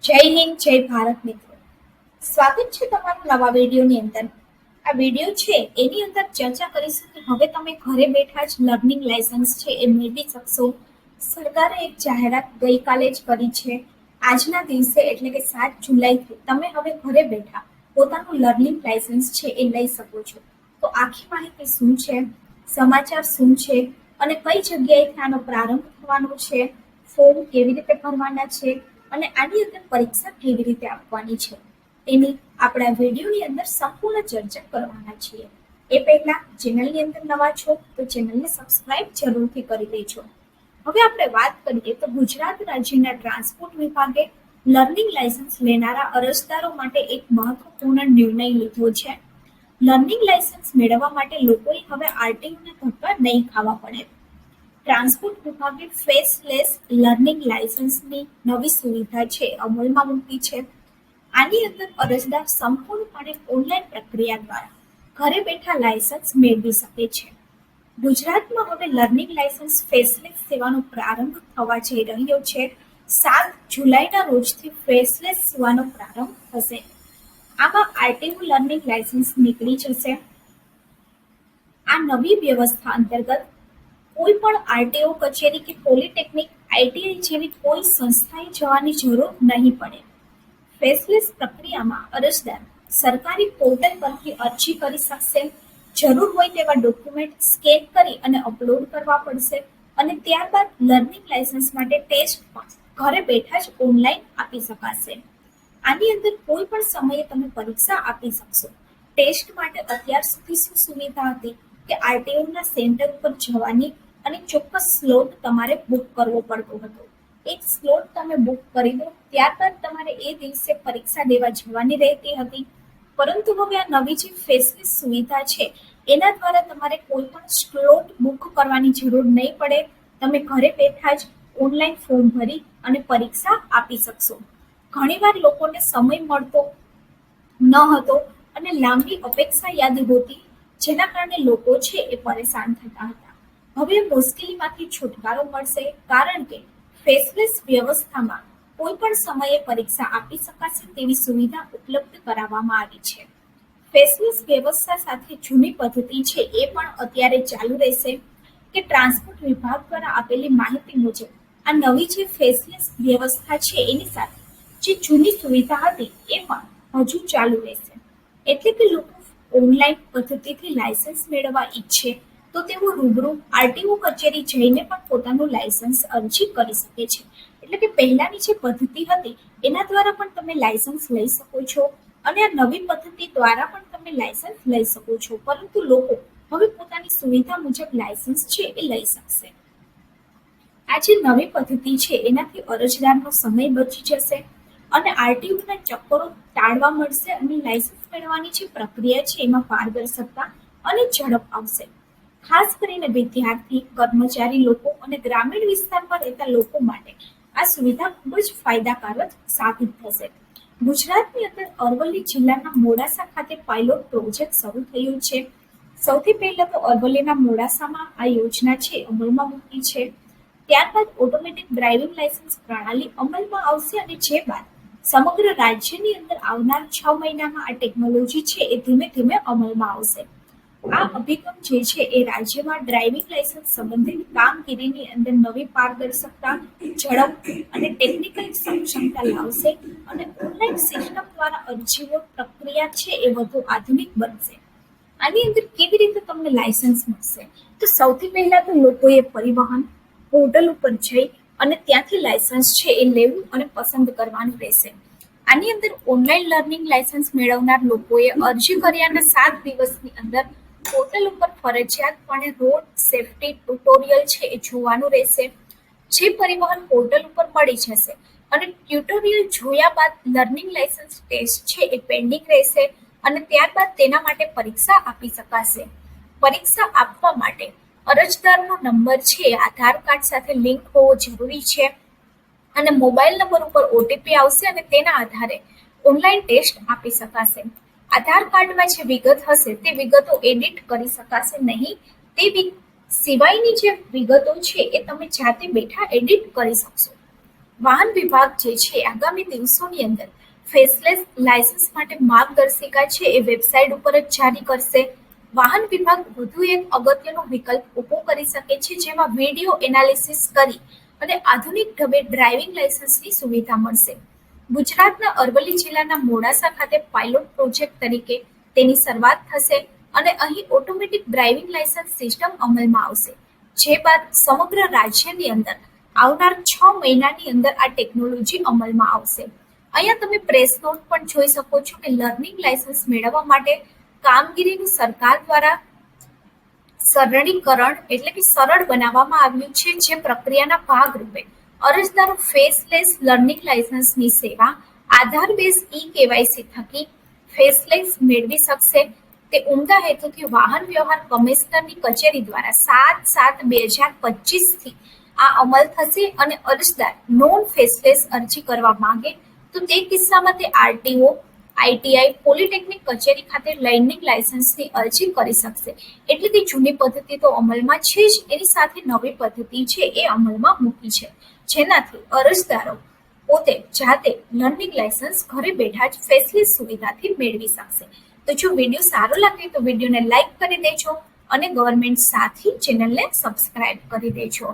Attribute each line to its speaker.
Speaker 1: જય હિન્દ, જય ભારત મિત્રો. સ્વાગત છે તમારું નવા વિડીયોની અંદર. આ વિડીયો છે એની અંદર ચર્ચા કરીશું કે હવે તમે ઘરે બેઠા જ લર્નિંગ લાયસન્સ છે એ મેળવી શકશો. સરકારે એક જાહેરાત ગઈકાલે જ કરી છે. આજના દિવસે એટલે કે 7 જુલાઈથી તમે હવે ઘરે બેઠા પોતાનું લર્નિંગ લાયસન્સ છે એ લઈ શકો છો. તો આખી માહિતી શું છે, સમાચાર શું છે અને કઈ જગ્યાએથી આનો પ્રારંભ થવાનો છે, ફોર્મ કેવી રીતે ભરવાના છે અને આની અંદર પરીક્ષા કેવી રીતે આપવાની છે એની આપણા વિડીયોની અંદર સંપૂર્ણ ચર્ચા કરવાના છીએ. એ પહેલા ચેનલની અંદર નવા છો તો ચેનલને સબસ્ક્રાઇબ જરૂરથી કરી દેજો. હવે આપણે વાત કરીએ તો ગુજરાત રાજ્યના ટ્રાન્સપોર્ટ વિભાગે લર્નિંગ લાયસન્સ લેનારા અરજદારો માટે એક મહત્વપૂર્ણ નિર્ણય લીધો છે. લર્નિંગ લાયસન્સ મેળવવા માટે લોકોએ હવે આરટીઓના ધક્કા નહીં ખાવા પડે. ટ્રાન્સપોર્ટ વિભાગે ફેસલેસ લર્નિંગ લાયસન્સની નવી સુવિધા છે અમલમાં મૂકી છે. આની અંદર અરજદાર સંપૂર્ણપણે ઓનલાઈન પ્રક્રિયા દ્વારા ઘરે બેઠા લાયસન્સ મેળવી શકે છે. ગુજરાતમાં હવે લર્નિંગ લાયસન્સ ફેસલેસ સેવાનો પ્રારંભ થવા જઈ રહ્યો છે. 7 જુલાઈના રોજથી ફેસલેસ સેવાનો પ્રારંભ થશે. આમાં આરટીઓ લર્નિંગ લાયસન્સ નીકળી જશે. આ નવી વ્યવસ્થા અંતર્ગત કોઈ પણ આરટીઓ કચેરી કે પોલિટેકનિક, આઈટીઆઈ જેવી કોઈ સંસ્થાએ જવાની જરૂર નહીં પડે. ફેસલેસ પ્રક્રિયામાં અરજદાર સરકારી પોર્ટલ પરથી અરજી કરી શકશે. જરૂર હોય તેવા ડોક્યુમેન્ટ સ્કેન કરી અને અપલોડ કરવા પડશે અને ત્યારબાદ લર્નિંગ લાયસન્સ માટે ટેસ્ટ પણ ઘરે બેઠા જ ઓનલાઈન આપી શકાશે. આની અંદર કોઈ પણ સમયે તમે પરીક્ષા આપી શકશો. ટેસ્ટ માટે અત્યાર સુધી શું સુવિધા હતી કે આરટીઓના સેન્ટર ઉપર જવાની અને ચોક્કસ સ્લોટ તમારે બુક કરવો પડતો હતો. એક સ્લોટ તમે બુક કરી દો, ત્યારબાદ તમારે એ દિવસે પરીક્ષા દેવા જવાની રહેતી હતી. પરંતુ હવે આ નવી જે ફેસલેસ સુવિધા છે એના દ્વારા તમારે કોઈ પણ સ્લોટ બુક કરવાની જરૂર નહીં પડે. તમે ઘરે બેઠા જ ઓનલાઈન ફોર્મ ભરી અને પરીક્ષા આપી શકશો. ઘણીવાર લોકોને સમય મળતો ન હતો અને લાંબી અપેક્ષા યાદી હોતી, જેના કારણે લોકો છે એ પરેશાન થતા હતા. હવે મુશ્કેલીમાંથી છુટકારો મળશે, કારણ કે ફેસલેસ વ્યવસ્થામાં કોઈ પણ સમયે પરીક્ષા આપી શકાશે તેવી સુવિધા ઉપલબ્ધ કરાવવામાં આવી છે. ફેસલેસ વ્યવસ્થા સાથે જૂની પદ્ધતિ છે એ પણ અત્યારે ચાલુ રહેશે કે ટ્રાન્સપોર્ટ વિભાગ દ્વારા આપેલી માહિતી મુજબ આ નવી જે ફેસલેસ વ્યવસ્થા છે એની સાથે જે જૂની સુવિધા હતી એ પણ હજુ ચાલુ રહેશે. એટલે કે લોકો ઓનલાઈન પદ્ધતિથી લાયસન્સ મેળવવા ઈચ્છે તો તેઓ રૂબરૂ આરટીઓ કચેરી જઈને પણ પોતાનું લાયસન્સ અરજી કરી શકે છે. એટલે કે પહેલાની જે પદ્ધતિ હતી એના દ્વારા પણ તમે લાયસન્સ લઈ શકો છો અને આ નવી પદ્ધતિ દ્વારા પણ તમે લાયસન્સ લઈ શકો છો. પરંતુ લોકો હવે પોતાની સુવિધા મુજબ લાયસન્સ છે એ લઈ શકશે. આ જે નવી પદ્ધતિ છે એનાથી અરજદારનો સમય બચી જશે અને આરટીઓના ચક્કરો ટાળવા મળશે અને લાયસન્સ મેળવવાની જે પ્રક્રિયા છે એમાં પારદર્શકતા અને ઝડપ આવશે. ખાસ કરીને વિદ્યાર્થી, કર્મચારી લોકો અને ગ્રામીણ વિસ્તારમાં રહેતા લોકો માટે આ સુવિધા ખૂબ જ ફાયદાકારક સાબિત થશે. ગુજરાતની અંદર અરવલ્લી જિલ્લાના મોડાસા ખાતે પાયલોટ પ્રોજેક્ટ શરૂ થયું છે. સૌથી પહેલા તો અરવલ્લીના મોડાસામાં આ યોજના છે અમલમાં મૂકી છે. ત્યારબાદ ઓટોમેટિક ડ્રાઇવિંગ લાયસન્સ પ્રણાલી અમલમાં આવશે અને જે બાદ સમગ્ર રાજ્યની અંદર આવનાર 6 મહિનામાં આ ટેકનોલોજી છે એ ધીમે ધીમે અમલમાં આવશે. આ અભિગમ જે છે એ રાજ્યમાં ડ્રાઇવિંગ લાયસન્સ સંબંધિત કામગીરીની અંદર નવી પારદર્શકતા, ઝડપ અને ટેકનિકલ સક્ષમતા લાવશે અને ઓનલાઈન સિસ્ટમ દ્વારા અરજીઓ પ્રક્રિયા છે એ વધુ આધુનિક બનશે. આની અંદર કેવી રીતે તમને લાયસન્સ મળશે? તો સૌથી પહેલા તો લોકોએ પરિવહન પોર્ટલ ઉપર જઈ અને ત્યાંથી લાયસન્સ છે એ લેવું અને પસંદ કરવાનું રહેશે. આની અંદર ઓનલાઈન લર્નિંગ લાયસન્સ મેળવનાર લોકોએ અરજી કર્યાના 7 દિવસની અંદર પોર્ટલ ઉપર ફરજિયાતપણે રોડ સેફટી ટ્યુટોરિયલ છે એ જોવાનું રહેશે. જે પરિવહન પોર્ટલ ઉપર મળી જશે અને ટ્યુટોરિયલ જોયા બાદ લર્નિંગ લાયસન્સ ટેસ્ટ છે એ પેન્ડિંગ રહેશે અને ત્યારબાદ તેના માટે પરીક્ષા આપી શકાશે. પરીક્ષા આપવા માટે અરજદારનો નંબર છે આધાર કાર્ડ સાથે લિંક હોવો જરૂરી છે અને મોબાઈલ નંબર ઉપર ઓટીપી આવશે અને તેના આધારે ઓનલાઈન ટેસ્ટ આપી શકાશે. આધાર કાર્ડમાં જે વિગત હશે તે વિગતો એડિટ કરી શકાશે નહીં. તે સિવાયની જે વિગતો છે એ તમે જાતે બેઠા એડિટ કરી શકશો. વાહન વિભાગ જે છે આગામી દિવસોની અંદર ફેસલેસ લાયસન્સ માટે માર્ગદર્શિકા છે એ વેબસાઇટ ઉપર જ જારી કરશે. વાહન વિભાગ વધુ એક અગત્યનો વિકલ્પ ઊભો કરી શકે છે, જેમાં વિડીયો એનાલિસિસ કરી અને આધુનિક ઢબે ડ્રાઇવિંગ લાયસન્સની સુવિધા મળશે. ગુજરાતના અરવલ્લી જિલ્લાના મોડાસા ખાતે પાયલોટ પ્રોજેક્ટ તરીકે તેની શરૂઆત થશે અને અહીં ઓટોમેટિક ડ્રાઇવિંગ લાયસન્સ સિસ્ટમ અમલમાં આવશે, જે બાદ સમગ્ર રાજ્યની અંદર આવનાર 6 મહિનાની અંદર આ ટેકનોલોજી અમલમાં આવશે. અહીંયા તમે પ્રેસ નોટ પણ જોઈ શકો છો કે લર્નિંગ લાયસન્સ મેળવવા માટે કામગીરીનું સરકાર દ્વારા સરળીકરણ એટલે કે સરળ બનાવવામાં આવ્યું છે, જે પ્રક્રિયાના ભાગરૂપે અરજદારો ફેસલેસ લર્નિંગ લાયસન્સની સેવા આધાર બેઝ કેવાયસી થકી ફેસલેસ મેળવી શકશે. તે ઉમદા હેતુથી વાહન વ્યવહાર કમિશનરની કચેરી દ્વારા 7/7/2025 થી આ અમલ થશે અને અરજદાર નોન ફેસલેસ અરજી કરવા માંગે તો તે કિસ્સામાં તે આરટીઓ, આઈટીઆઈ, પોલિટેકનિક કચેરી ખાતે લર્નિંગ લાયસન્સની અરજી કરી શકશે. એટલે તે જૂની પદ્ધતિ તો અમલમાં છે જ, એની સાથે નવી પદ્ધતિ છે એ અમલમાં મૂકી છે, જેનાથી અરજદારો પોતે જાતે લર્નિંગ લાયસન્સ ઘરે બેઠા જ ફેસલેસ સુવિધાથી મેળવી શકશે. તો જો વિડીયો સારો લાગે તો વિડીયોને લાઈક કરી દેજો અને ગવર્મેન્ટ સાથી ચેનલને સબસ્ક્રાઇબ કરી દેજો.